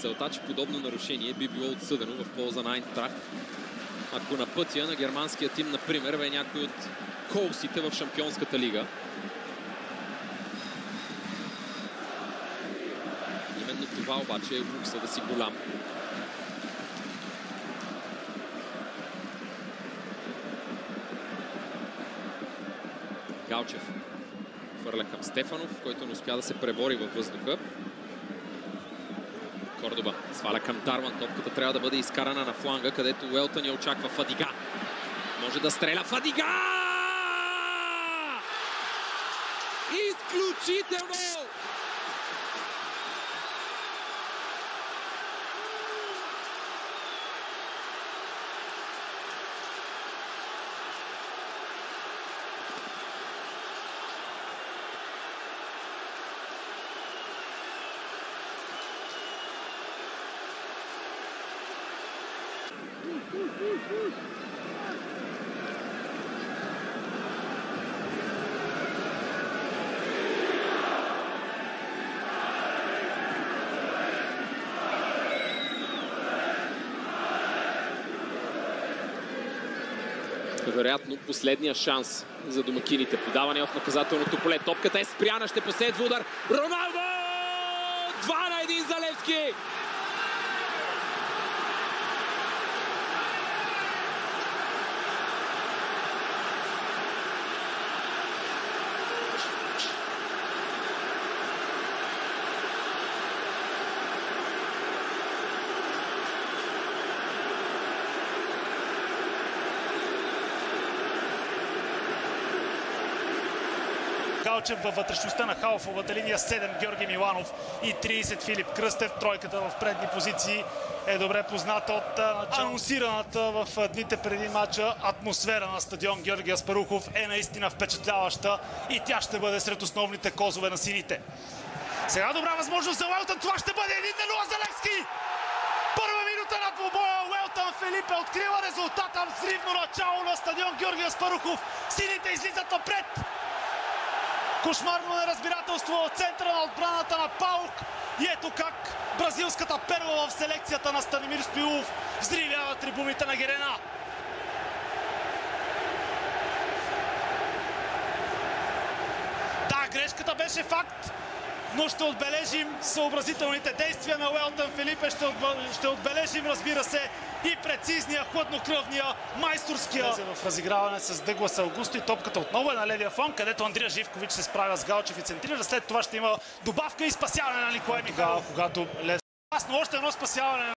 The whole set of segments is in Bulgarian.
мисълта, че подобно нарушение би било отсъдено в полза на Айнтрахт. Ако на пътя на германския тим, например, бе някой от колсите в Шампионската лига. Именно това обаче е лукса да си голям. Галчев хвърля към Стефанов, който не успя да се пребори във въздуха. Кордоба сваля към Дарван. Топката трябва да бъде изкарана на фланга, където Уелтън я очаква. Фадига може да стреля. Фадига! Изключително! Вероятно последния шанс за домакините. Подаване в наказателното поле. Топката е спряна, ще последва удар. Роналдо! 2-1 за Левски! Галчев във вътрешността на халфовата линия, 7 Георги Миланов и 30 Филип Кръстев. Тройката в предни позиции е добре позната от анонсираната в дните преди матча атмосфера на стадион Георги Аспарухов е наистина впечатляваща и тя ще бъде сред основните козове на сините. Сега добра възможност за Уелтън. Това ще бъде 1-0 за Левски! Първа минута на двубоя. Уелтън Фелипе открива резултата. Взривно начало на стадион Георги Аспарухов. Сините излизат напред. Кошмарно неразбирателство от центъра на отбраната на Паук. И ето как бразилската перла в селекцията на Станимир Стоилов взривява трибуните на Герена. Да, грешката беше факт, но ще отбележим съобразителните действия на Уелтън Фелипе. Ще отбележим, разбира се, и прецизния, хладнокръвния, майсторския. В разиграване с Дъглас Аугусто и топката отново е на левия фланг, където Андрия Живкович се справя с Галчев и центрира. След това ще има добавка и спасяване на Николай Михайлов. Когато Левски още едно спасяване.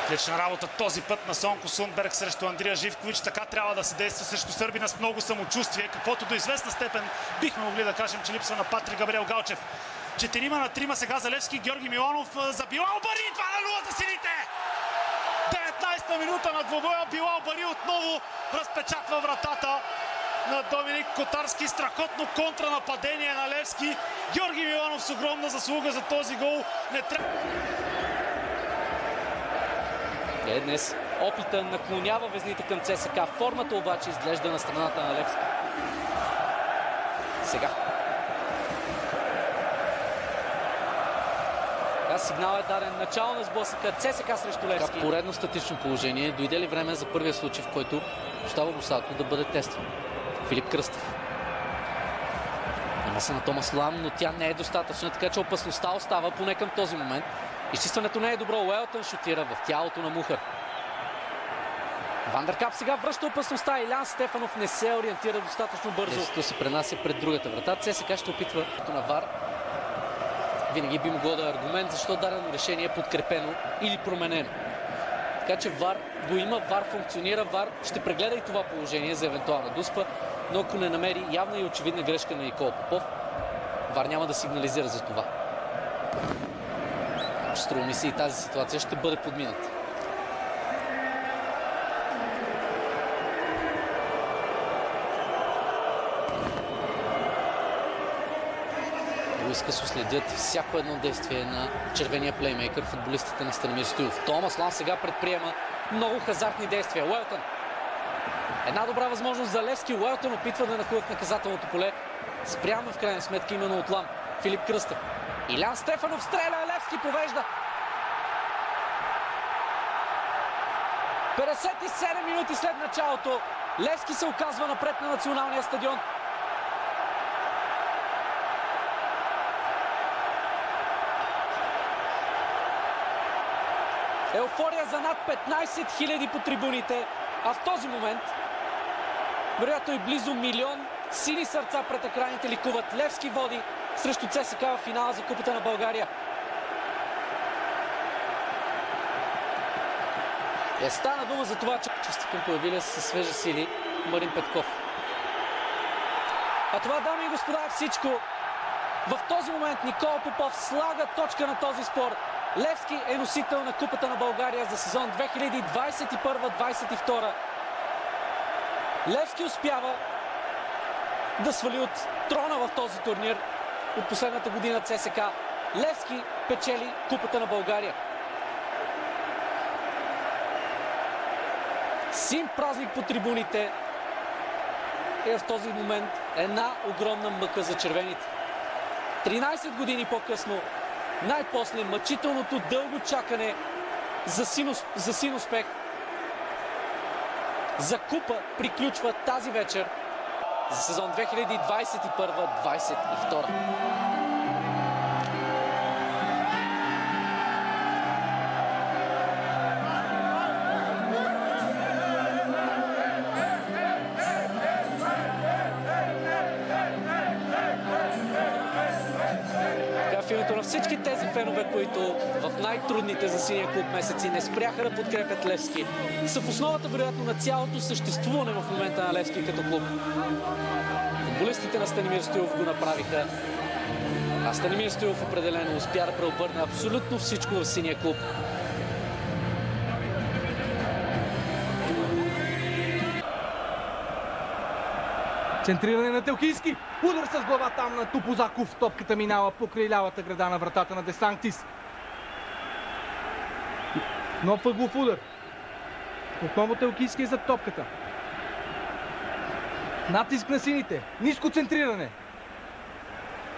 Отлична работа този път на Сонко Сундберг срещу Андрия Живкович. Така трябва да се действа срещу сърбина с много самочувствие, каквото до известна степен бихме могли да кажем, че липсва на Патрик Габриел Галчев. 4-3 сега за Левски. Георги Миланов за Билал Бари. 2-0 за сините! 19-та минута на двобоя. Билал Бари отново разпечатва вратата на Доминик Котарски. Страхотно контранападение на Левски. Георги Миланов с огромна заслуга за този гол. Не трябва. Днес опита наклонява везните към ЦСКА. Формата обаче изглежда на страната на Левски. Сега. Сигнал е даден. Начало на сблъсъка. ЦСКА срещу Левски. Поредно статично положение. Дойде ли време за първия случай, в който остава Босато да бъде тестван? Филип Кръстев. Намеса на Томас Лам, но тя не е достатъчна, така че опасността остава поне към този момент. Изчистването не е добро. Уелтън шутира в тялото на Мухър. Вандеркап сега връща опасността. Илян Стефанов не се ориентира достатъчно бързо. Десето се пренася пред другата врата. ЦСКА ще опитва на ВАР. Винаги би могло да е аргумент, защо дадено решение е подкрепено или променено. Така че ВАР го има, ВАР функционира, ВАР ще прегледа и това положение за евентуална дуспа, но ако не намери явна и очевидна грешка на Никола Попов, ВАР няма да сигнализира за това. Струва ми се и тази ситуация ще бъде подмината. Изкъсо следят всяко едно действие на червения плеймейкър, футболистите на Станимир Стоилов. Томас Лам сега предприема много хазартни действия. Уелтън. Една добра възможност за Левски. Уелтън опитва да нахлуе в наказателното поле. Спрямо в крайна сметка именно от Лам. Филип Кръстев. Илян Стефанов стреля. Левски повежда. 57 минути след началото. Левски се оказва напред на националния стадион. Еуфория за над 15 000 по трибуните, а в този момент вероятно и близо милион сини сърца пред екраните ликуват. Левски води срещу ЦСКА в финала за Купата на България. Стана дума за това, че Степан появили със свежи сили Марин Петков. А това, дами и господа, е всичко. В този момент Никола Попов слага точка на този спор. Левски е носител на Купата на България за сезон 2021-2022. Левски успява да свали от трона в този турнир от последната година ЦСКА. Левски печели Купата на България. Син празник по трибуните е в този момент една огромна мъка за червените. 13 години по-късно, най-после мъчителното дълго чакане за син успех за Купа приключва тази вечер за сезон 2021-2022. В името на всички тези фенове, които в най-трудните за синия клуб месеци не спряха да подкрепят Левски, са в основата вероятно на цялото съществуване в момента на Левски като клуб. Футболистите на Станимир Стоилов го направиха, а Станимир Стоилов определено успя да преобърне абсолютно всичко в синия клуб. Центриране на Телкийски. Удар с глава там на Топозаков. Топката минава покрай лявата града на вратата на Десантис. Нов ъглов удар. Отново Телкийски е зад топката. Натиск на сините. Ниско центриране.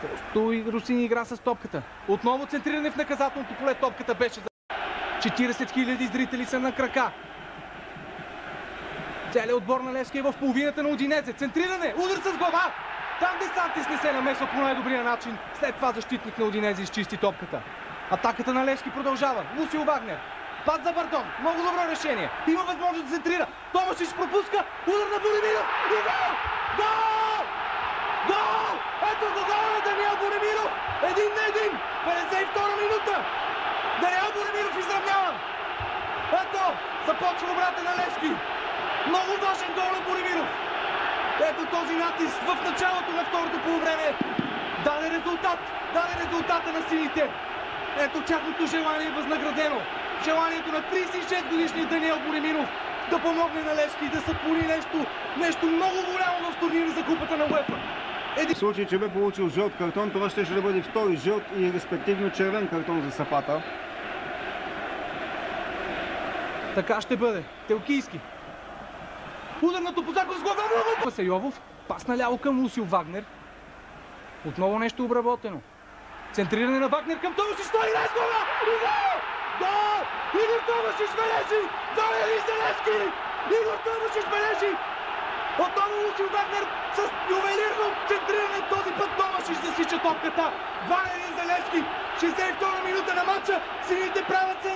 Просто и Русини игра с топката. Отново центриране в наказателното поле. Топката беше за 40 000 зрители са на крака. Целият отбор на Левски е в половината на Удинезе. Центриране! Удар с глава! Там Десантис не се намесва по най-добрия начин. След това защитник на Удинезе изчисти топката. Атаката на Левски продължава. Лусио Вагнер. Пад за Бардон. Много добро решение. Има възможност да центрира. Томашич пропуска. Удар на Боремиров. И гол! Гол! Гол! Ето го гол на Даниел Боремиров. 1-1. 52 минута. Даниел Боремиров изравнява. Ето! Започва обрата на Левски. Много важен гол на Боремиров. Ето този натиск в началото на второто полувреме. Даде резултата на сините. Ето тяхното желание е възнаградено. Желанието на 36 годишния Даниел Боремиров да помогне на Левски да сътвори нещо много голямо в турнира за Купата на УЕФА. В случай, че бе получил жълт картон, това ще да бъде втори жълт и респективно червен картон за Сапата. Така ще бъде. Телкийски. Удар на Топозаков с глава. Пасайовов. Пас наляво към Лусио Вагнер. Отново нещо обработено. Центриране на Вагнер към Томашич. Стои на глава. И гол! Гол! Игор Томашич бележи! 2-1 за Левски! Игор Томашич бележи! Отново Лусио Вагнер с ювелирно центриране. Този път Томашич засича топката. 2-1 за Левски. 62 минута на матча. Сините правят се